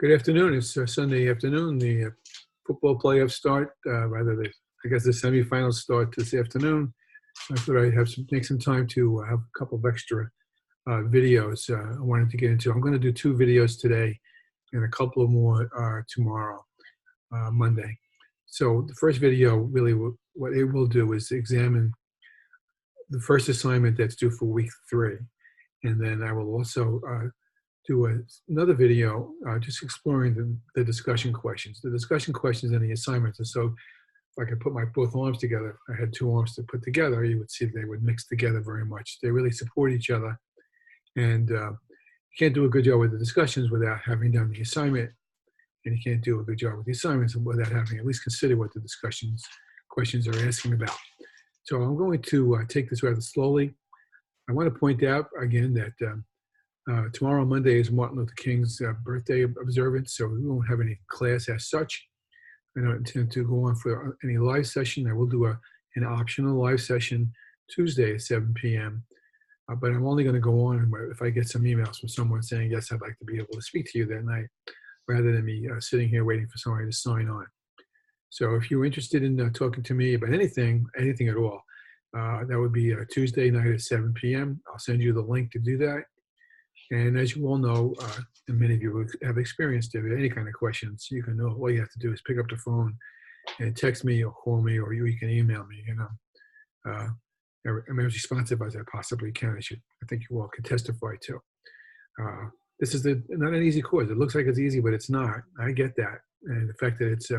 Good afternoon. It's Sunday afternoon. The football playoffs start. I guess the semifinals start this afternoon. I thought I'd make some time to have a couple of extra videos I wanted to get into. I'm going to do two videos today and a couple of more tomorrow, Monday. So the first video, really, what it will do is examine the first assignment that's due for week 3. And then I will also do another video just exploring the discussion questions. The discussion questions and the assignments. And so if I could put my both arms together, I had two arms to put together, you would see they would mix together very much. They really support each other. And you can't do a good job with the discussions without having done the assignment. And you can't do a good job with the assignments without having at least consider what the questions are asking about. So I'm going to take this rather slowly. I want to point out again that tomorrow, Monday, is Martin Luther King's birthday observance, so we won't have any class as such. I don't intend to go on for any live session. I will do an optional live session Tuesday at 7 p.m. But I'm only going to go on if I get some emails from someone saying, yes, I'd like to be able to speak to you that night, rather than me sitting here waiting for somebody to sign on. So if you're interested in talking to me about anything at all, that would be Tuesday night at 7 p.m. I'll send you the link to do that. And as you all know, and many of you have experienced it, any kind of questions, you can know all you have to do is pick up the phone and text me or call me, or you can email me. I'm as responsive as I possibly can. I think you all can testify to. This is not an easy course. It looks like it's easy, but it's not. I get that. And the fact that it's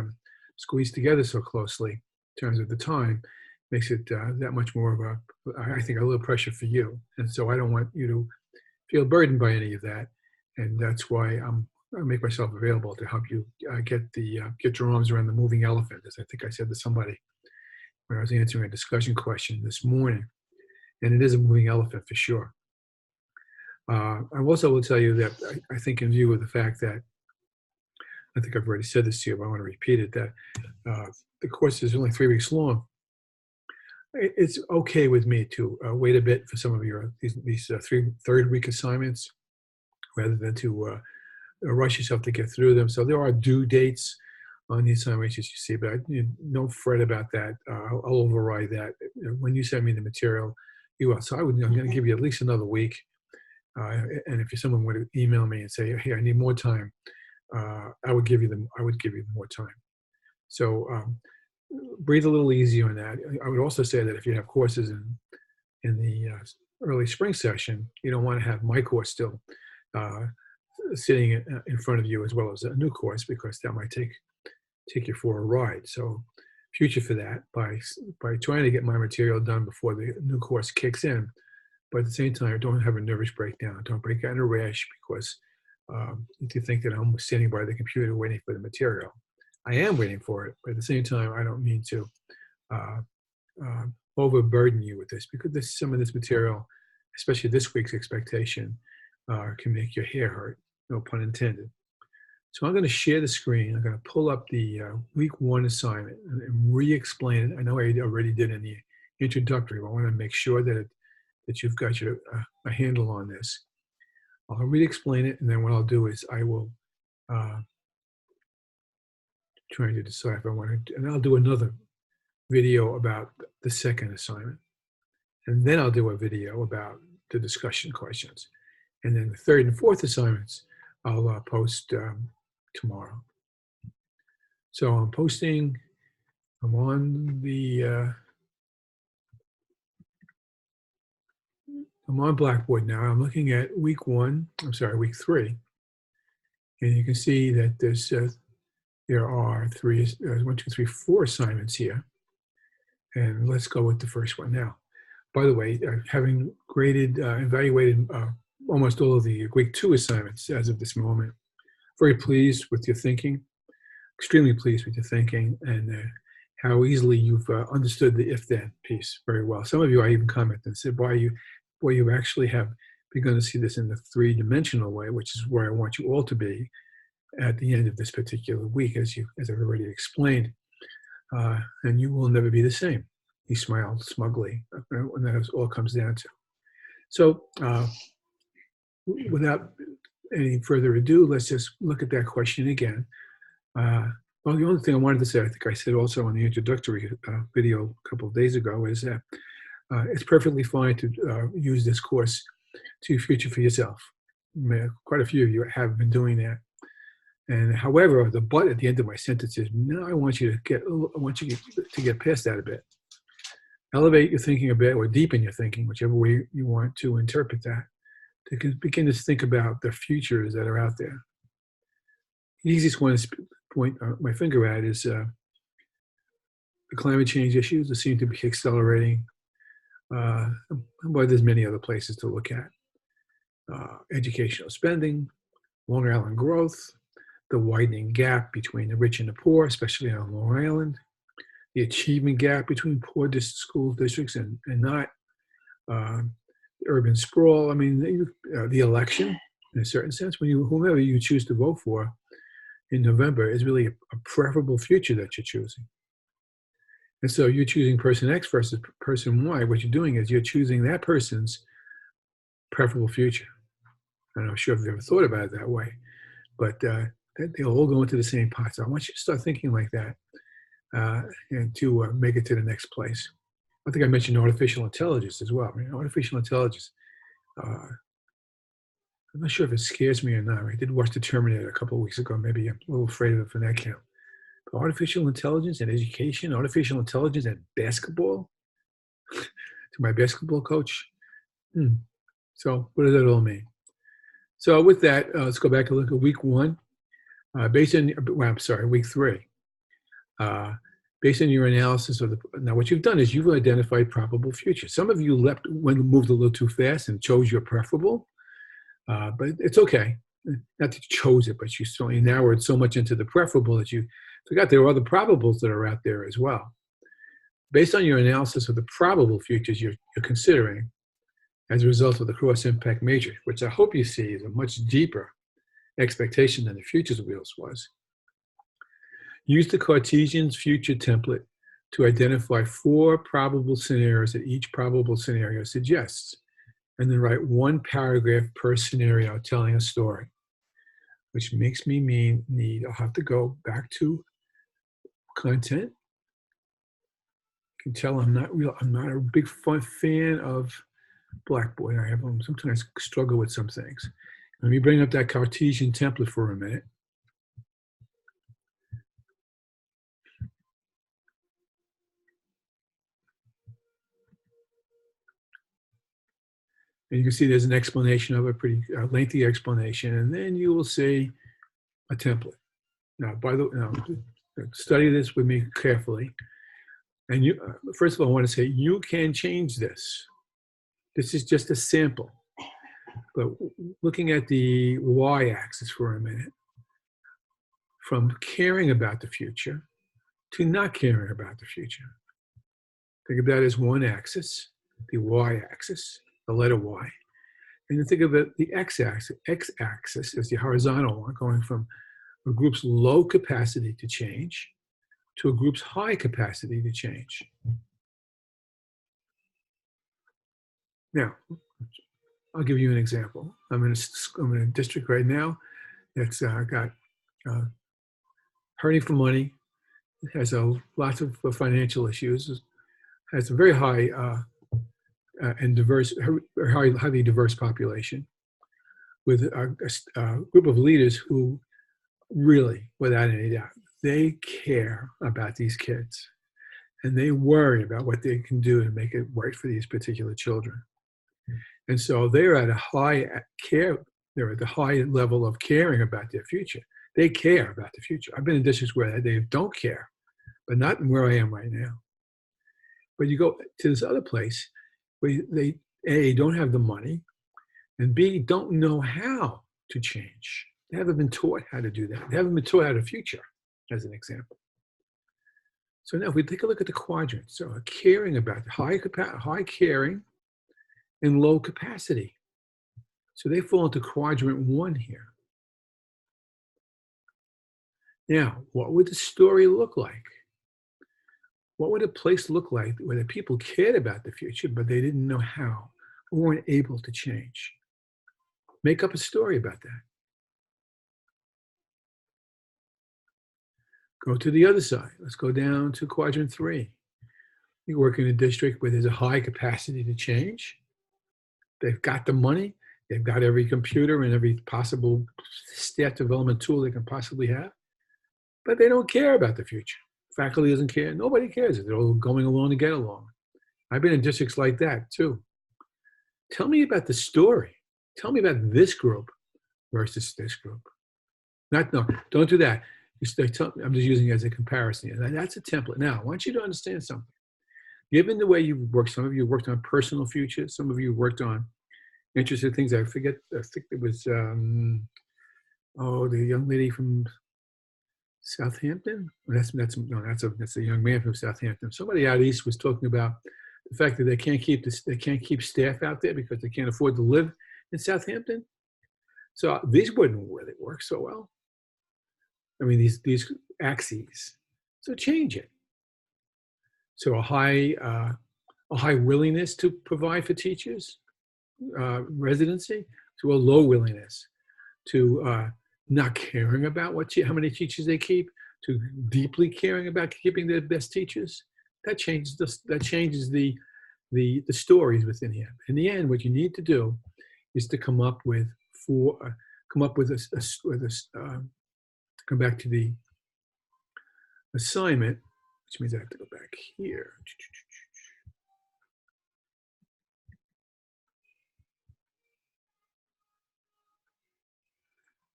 squeezed together so closely in terms of the time makes it that much more of I think, a little pressure for you. And so I don't want you to feel burdened by any of that, and that's why I make myself available to help you get your arms around the moving elephant, as I think I said to somebody when I was answering a discussion question this morning, and it is a moving elephant for sure. I also will tell you that I think, in view of the fact that I think I've already said this to you, but I want to repeat it, that the course is only 3 weeks long. It's okay with me to wait a bit for some of these third week assignments, rather than to rush yourself to get through them. So there are due dates on the assignments, as you see, but don't fret about that. I'll override that when you send me the material. You will. So I'm going to give you at least another week. And if someone would email me and say, "Hey, I need more time," I would give you more time. So. Breathe a little easier on that. I would also say that if you have courses in the early spring session, you don't want to have my course still sitting in front of you as well as a new course, because that might take you for a ride. So future for that by trying to get my material done before the new course kicks in, but at the same time, don't have a nervous breakdown. Don't break out in a rash because you think that I'm sitting by the computer waiting for the material. I am waiting for it, but at the same time, I don't mean to overburden you with this, because some of this material, especially this week's expectation, can make your hair hurt, no pun intended. So I'm going to share the screen. I'm going to pull up the week 1 assignment and re-explain it. I know I already did in the introductory, but I want to make sure that you've got a handle on this. I'll re-explain it, and then what I'll do is I will trying to decide if I want to, and I'll do another video about the second assignment, and then I'll do a video about the discussion questions, and then the third and fourth assignments I'll post tomorrow. So I'm on Blackboard now. I'm looking at week 3, and you can see that there are 4 assignments here. And let's go with the first one now. By the way, having evaluated almost all of the week 2 assignments as of this moment, very pleased with your thinking, extremely pleased with your thinking, and how easily you've understood the if-then piece very well. Some of you, I even commented and said, boy, you actually have begun to see this in the 3-dimensional way, which is where I want you all to be at the end of this particular week, as I've already explained, and you will never be the same. He smiled smugly when that all comes down to. So without any further ado, let's just look at that question again. Well, the only thing I wanted to say, I think I said also in the introductory video a couple of days ago, is that it's perfectly fine to use this course to future for yourself. Quite a few of you have been doing that. And however, the but at the end of my sentence is, now I want you to get past that a bit. Elevate your thinking a bit, or deepen your thinking, whichever way you want to interpret that, to begin to think about the futures that are out there. The easiest one to point my finger at is the climate change issues that seem to be accelerating. But there's many other places to look at. Educational spending, Long Island growth, the widening gap between the rich and the poor, especially on Long Island, the achievement gap between poor school districts and not, urban sprawl. I mean, the election, in a certain sense, whomever you choose to vote for in November is really a preferable future that you're choosing. And so you're choosing person X versus person Y. What you're doing is you're choosing that person's preferable future. I'm not sure if you've ever thought about it that way, but they'll all go into the same pot. So I want you to start thinking like that and to make it to the next place. I think I mentioned artificial intelligence as well. I mean, artificial intelligence, I'm not sure if it scares me or not. I did watch The Terminator a couple of weeks ago. Maybe I'm a little afraid of it from that count. But artificial intelligence and education, artificial intelligence and basketball, to my basketball coach. So what does that all mean? So with that, let's go back and look at week one. Week three. Based on your analysis of now what you've done is you've identified probable futures. Some of you moved a little too fast and chose your preferable, but it's okay. Not that you chose it, but you certainly narrowed so much into the preferable that you forgot there are other probables that are out there as well. Based on your analysis of the probable futures you're considering as a result of the cross-impact matrix, which I hope you see is a much deeper expectation than the futures wheels was. Use the Cartesian's future template to identify 4 probable scenarios that each probable scenario suggests, and then write 1 paragraph per scenario telling a story, which makes me I'll have to go back to content. You can tell I'm not a big fan of Blackboard. I sometimes struggle with some things. Let me bring up that Cartesian template for a minute. And you can see there's an explanation of a pretty lengthy explanation, and then you will see a template. Now, study this with me carefully. And first of all, I want to say you can change this. This is just a sample. But looking at the y-axis for a minute, from caring about the future to not caring about the future. Think of that as one axis, the y-axis, the letter Y. And then think of it, the x-axis is the horizontal one, going from a group's low capacity to change to a group's high capacity to change. Now, I'll give you an example. I'm in a district right now that's got hurting for money, has lots of financial issues, has a very high and highly diverse population, with a group of leaders who really, without any doubt, they care about these kids, and they worry about what they can do to make it right for these particular children. And so they're at a high they're at the high level of caring about their future. They care about the future. I've been in districts where they don't care, but not where I am right now. But you go to this other place where they, A, don't have the money, and B, don't know how to change. They haven't been taught how to do that. They haven't been taught how to future, as an example. So now if we take a look at the quadrants, so caring about high caring and low capacity. So they fall into quadrant 1 here. Now, what would the story look like? What would a place look like where the people cared about the future, but they didn't know how, or weren't able to change? Make up a story about that. Go to the other side. Let's go down to quadrant 3. You work in a district where there's a high capacity to change. They've got the money. They've got every computer and every possible staff development tool they can possibly have. But they don't care about the future. Faculty doesn't care. Nobody cares. They're all going along to get along. I've been in districts like that too. Tell me about the story. Tell me about this group versus this group. No, don't do that. I'm just using it as a comparison. And that's a template. Now, I want you to understand something. Given the way you've worked, some of you worked on personal futures, some of you worked on interesting things. I think it was, the young lady from Southampton. That's a young man from Southampton. Somebody out east was talking about the fact that they can't keep staff out there because they can't afford to live in Southampton. So these wouldn't really work so well. I mean, these axes. So change it. So a high willingness to provide for teachers, residency, to a low willingness to not caring about how many teachers they keep, to deeply caring about keeping their best teachers. That changes the stories within here. In the end, what you need to do is to come back to the assignment, which means I have to go back here.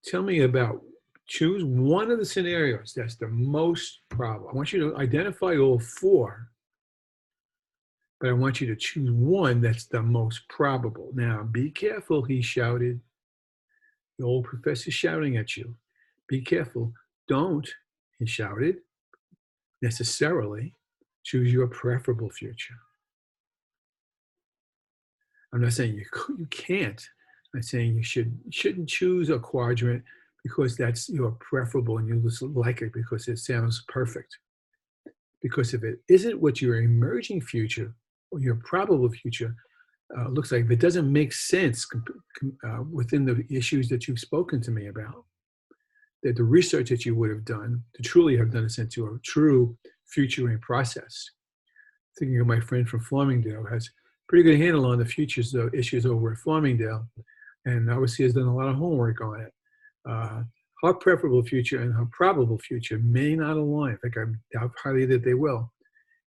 Tell me about, choose one of the scenarios that's the most probable. I want you to identify all 4, but I want you to choose one that's the most probable. Now, be careful, he shouted. The old professor's shouting at you. Be careful. Don't, he shouted, necessarily choose your preferable future. I'm not saying you can't. I'm saying you shouldn't choose a quadrant because that's your preferable and you just like it because it sounds perfect. Because if it isn't what your emerging future or your probable future looks like, if it doesn't make sense within the issues that you've spoken to me about, that the research that you would have done to truly have done a sense to a true futuring process. Thinking of my friend from Farmingdale has pretty good handle on the futures issues over at Farmingdale, and obviously has done a lot of homework on it. Her preferable future and her probable future may not align. In fact, I doubt highly that they will.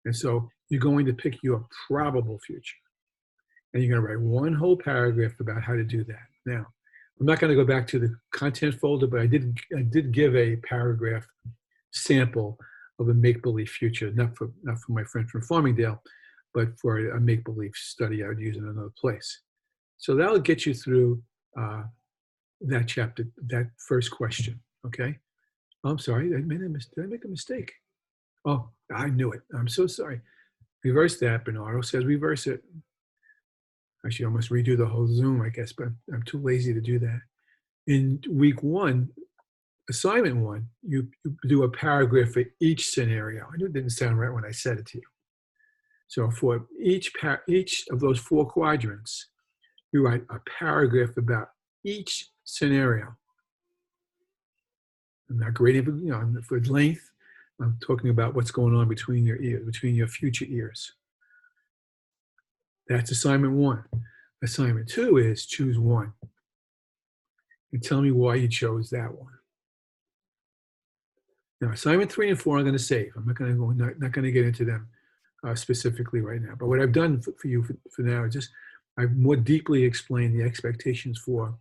And so you're going to pick your probable future. And you're going to write one whole paragraph about how to do that. Now, I'm not going to go back to the content folder, but I did give a paragraph sample of a make-believe future, not for my friend from Farmingdale, but for a make-believe study I would use in another place. So that'll get you through that chapter, that first question, okay? I'm sorry, did I make a mistake? Oh, I knew it. I'm so sorry. Reverse that. Bernardo says reverse it. I should almost redo the whole Zoom, I guess, but I'm too lazy to do that. In week 1, assignment 1, you do a paragraph for each scenario. I knew it didn't sound right when I said it to you. So for each of those 4 quadrants, you write a paragraph about each scenario. I'm not grading for length. I'm talking about what's going on between your ears, between your future ears. That's assignment 1. Assignment 2 is choose one and tell me why you chose that one. Now, assignment 3 and 4 I'm going to save. I'm not going to get into them specifically right now. But what I've done for you for now is just I've more deeply explained the expectations for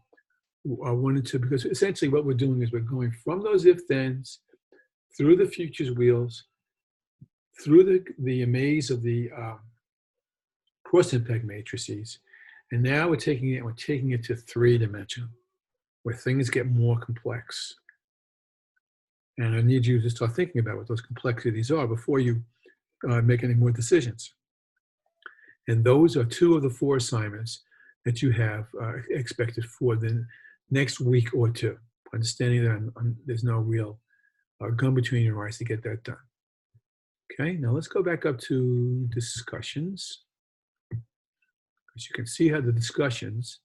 1 and 2, because essentially what we're doing is we're going from those if-thens through the futures wheels, through the maze of the cross-impact matrices, and now we're taking it to 3-dimensional, where things get more complex. And I need you to start thinking about what those complexities are before you make any more decisions. And those are 2 of the 4 assignments that you have expected for the next week or 2. Understanding that there's no real gum between your eyes to get that done. Okay, now let's go back up to discussions. Because you can see how the discussions,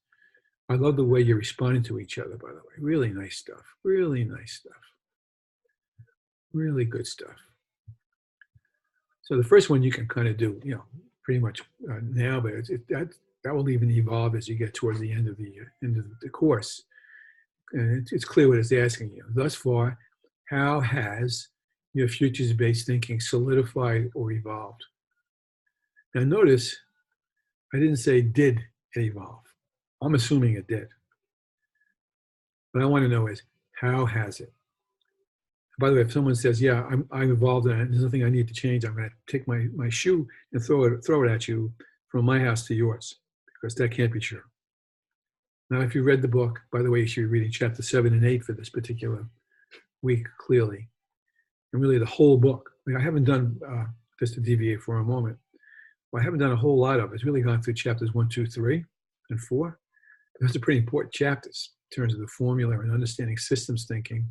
I love the way you're responding to each other, by the way. Really nice stuff. Really nice stuff. Really good stuff. So the first one you can kind of do, pretty much now, but that will even evolve as you get towards the end of the course. And it's clear what it's asking you. Thus far, how has your futures-based thinking solidified or evolved? Now notice I didn't say did it evolve. I'm assuming it did. What I want to know is how has it? By the way, if someone says, "Yeah, I'm involved in it, and there's nothing I need to change," I'm going to take my shoe and throw it at you from my house to yours, because that can't be true. Now, if you read the book, by the way, you should be reading chapter 7 and 8 for this particular week clearly, and really the whole book. I mean, I haven't done just to deviate for a moment. Well, I haven't done a whole lot of it. It's really gone through chapters 1, 2, 3, and 4. Those are pretty important chapters in terms of the formula and understanding systems thinking,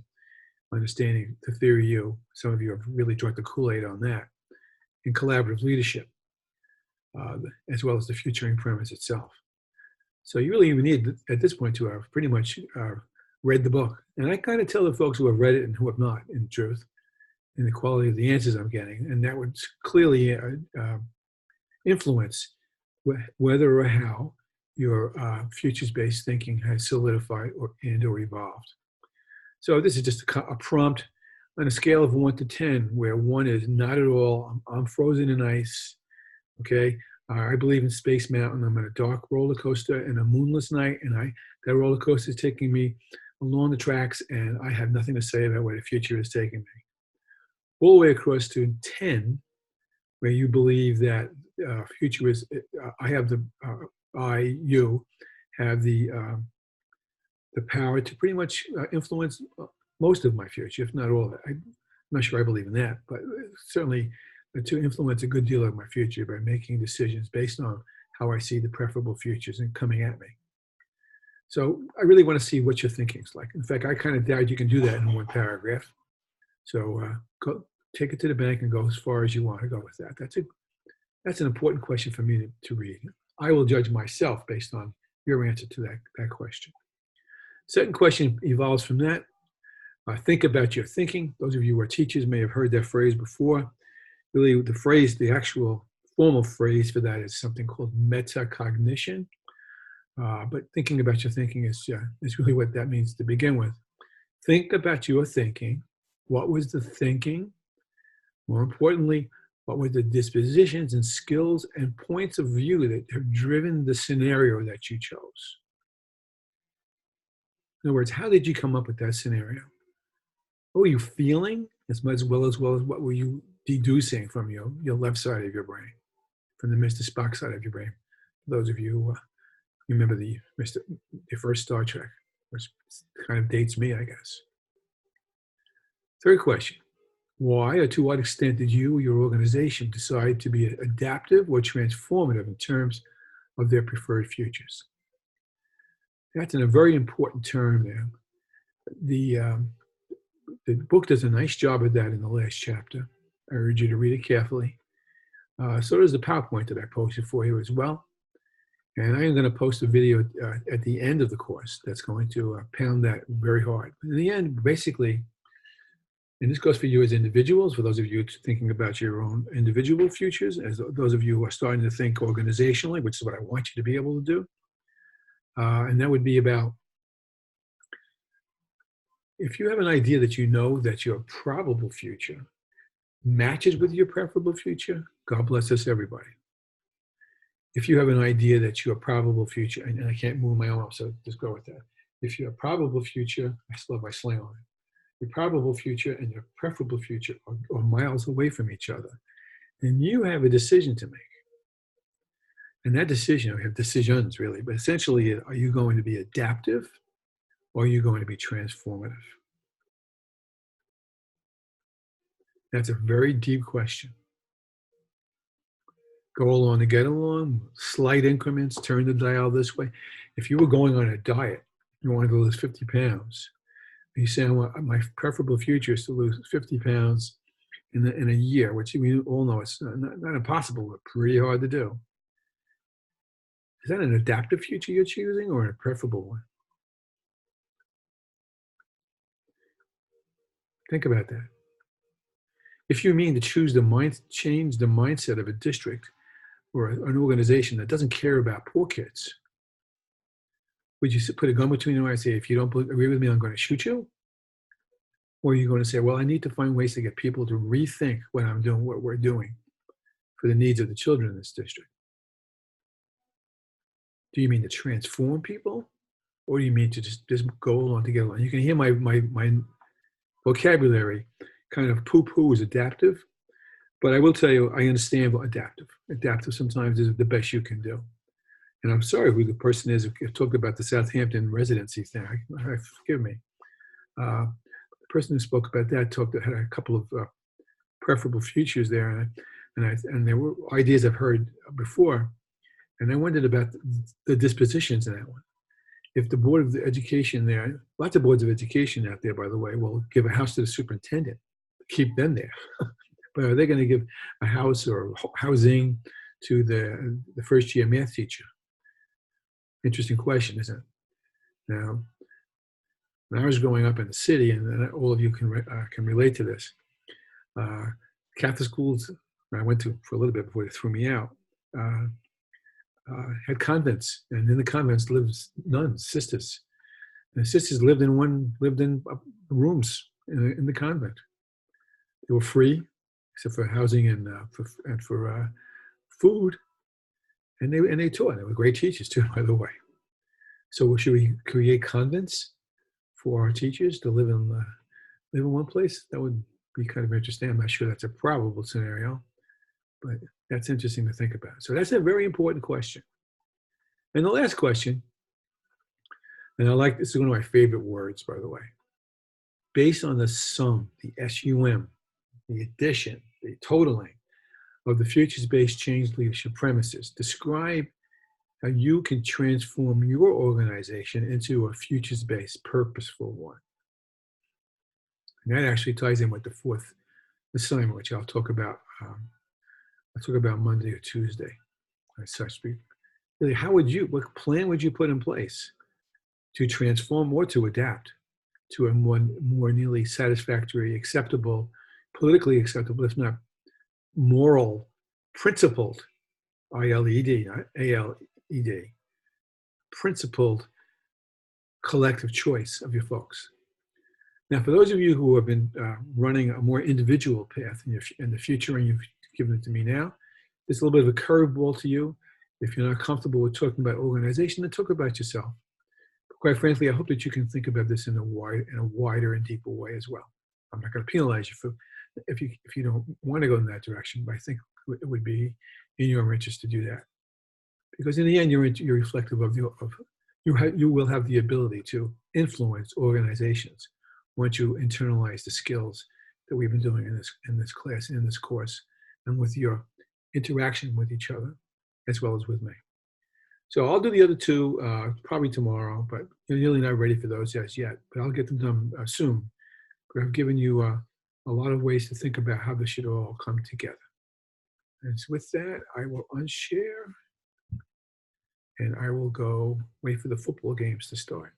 understanding the theory U. Some of you have really drunk the Kool-Aid on that. And collaborative leadership, as well as the futuring premise itself. So you really even need, at this point, to have pretty much read the book. And I kind of tell the folks who have read it and who have not, in truth, in the quality of the answers I'm getting. And that would clearly influence whether or how your futures-based thinking has solidified or evolved. So this is just a prompt on a scale of 1 to 10, where 1 is not at all, I'm frozen in ice, okay? I believe in Space Mountain. I'm on a dark roller coaster and a moonless night, and that roller coaster is taking me along the tracks, and I have nothing to say about where the future is taking me. All the way across to 10, where you believe that future is, you have the power to pretty much influence most of my future, if not all of it. I'm not sure I believe in that, but certainly to influence a good deal of my future by making decisions based on how I see the preferable futures and coming at me. So I really want to see what your thinking is like. In fact, I kind of doubt you can do that in one paragraph. So take it to the bank and go as far as you want to go with that. That's an important question for me to read. I will judge myself based on your answer to that question. Second question evolves from that. Think about your thinking. Those of you who are teachers may have heard that phrase before. Really, the actual formal phrase for that is something called metacognition. But thinking about your thinking is really what that means to begin with. Think about your thinking. What was the thinking? More importantly, what were the dispositions and skills and points of view that have driven the scenario that you chose? In other words, how did you come up with that scenario? What were you feeling as well as what were you deducing from your left side of your brain, from the Mr. Spock side of your brain? For those of you who remember the first Star Trek, which kind of dates me, I guess. Third question, why or to what extent did you or your organization decide to be adaptive or transformative in terms of their preferred futures? That's a very important term there. The book does a nice job of that in the last chapter. I urge you to read it carefully. So does the PowerPoint that I posted for you as well. And I am going to post a video at the end of the course that's going to pound that very hard. In the end, basically, and this goes for you as individuals, for those of you thinking about your own individual futures, as those of you who are starting to think organizationally, which is what I want you to be able to do. And that would be about, if you have an idea that you know that your probable future matches with your preferable future, God bless us, everybody. If you have an idea that your probable future, and I can't move my arm, so just go with that. If your probable future, I still have my sling on, your probable future and your preferable future are miles away from each other, then you have a decision to make. And that decision, we have decisions really, but essentially, are you going to be adaptive or are you going to be transformative? That's a very deep question. Go along to get along, slight increments, turn the dial this way. If you were going on a diet, you wanted to lose 50 pounds, and you say, well, my preferable future is to lose 50 pounds in a year, which we all know it's not impossible, but pretty hard to do. Is that an adaptive future you're choosing or a preferable one? Think about that. If you mean to choose the mind, change the mindset of a district or an organization that doesn't care about poor kids, would you put a gun between your eyes and say, if you don't agree with me, I'm going to shoot you? Or are you going to say, well, I need to find ways to get people to rethink what I'm doing, what we're doing for the needs of the children in this district? Do you mean to transform people? Or do you mean to just go along to get along? You can hear my vocabulary kind of poo-poo is adaptive, but I will tell you, I understand what adaptive. Adaptive sometimes is the best you can do. And I'm sorry who the person is who talked about the Southampton residency thing. Forgive me. The person who spoke about that had a couple of preferable futures there, and there were ideas I've heard before, and I wondered about the dispositions in that one. If the Board of Education there, lots of boards of education out there, by the way, will give a house to the superintendent, keep them there. But are they going to give a house or housing to the first year math teacher? Interesting question, isn't it? Now, when I was growing up in the city, and all of you can relate to this, Catholic schools I went to for a little bit before they threw me out, had convents, and in the convents lived nuns, sisters. And the sisters lived in rooms in the convent. They were free, except for housing and for food, and they taught. They were great teachers too, by the way. So should we create convents for our teachers to live in one place? That would be kind of interesting. I'm not sure that's a probable scenario, but that's interesting to think about. So that's a very important question. And the last question, and this is one of my favorite words, by the way. Based on the sum, the SUM, the addition, the totaling of the futures-based change leadership premises, describe how you can transform your organization into a futures-based, purposeful one. And that actually ties in with the fourth assignment, which I'll talk about. I'll talk about Monday or Tuesday, as such. Really, what plan would you put in place to transform or to adapt to a more nearly satisfactory, acceptable, politically acceptable, if not moral, principled, ILED, not ALED, principled collective choice of your folks? Now, for those of you who have been running a more individual path in the future, and you've given it to me now, it's a little bit of a curveball to you. If you're not comfortable with talking about organization, then talk about yourself. But quite frankly, I hope that you can think about this in a wider and deeper way as well. I'm not going to penalize you if you don't want to go in that direction, but I think it would be in your interest to do that, because in the end, you're reflective of you will have the ability to influence organizations once you internalize the skills that we've been doing in this class, in this course, and with your interaction with each other, as well as with me. So I'll do the other two probably tomorrow, but you're really not ready for those as yet. But I'll get them done soon. But I've given you a lot of ways to think about how this should all come together. And so with that, I will unshare, and I will go wait for the football games to start.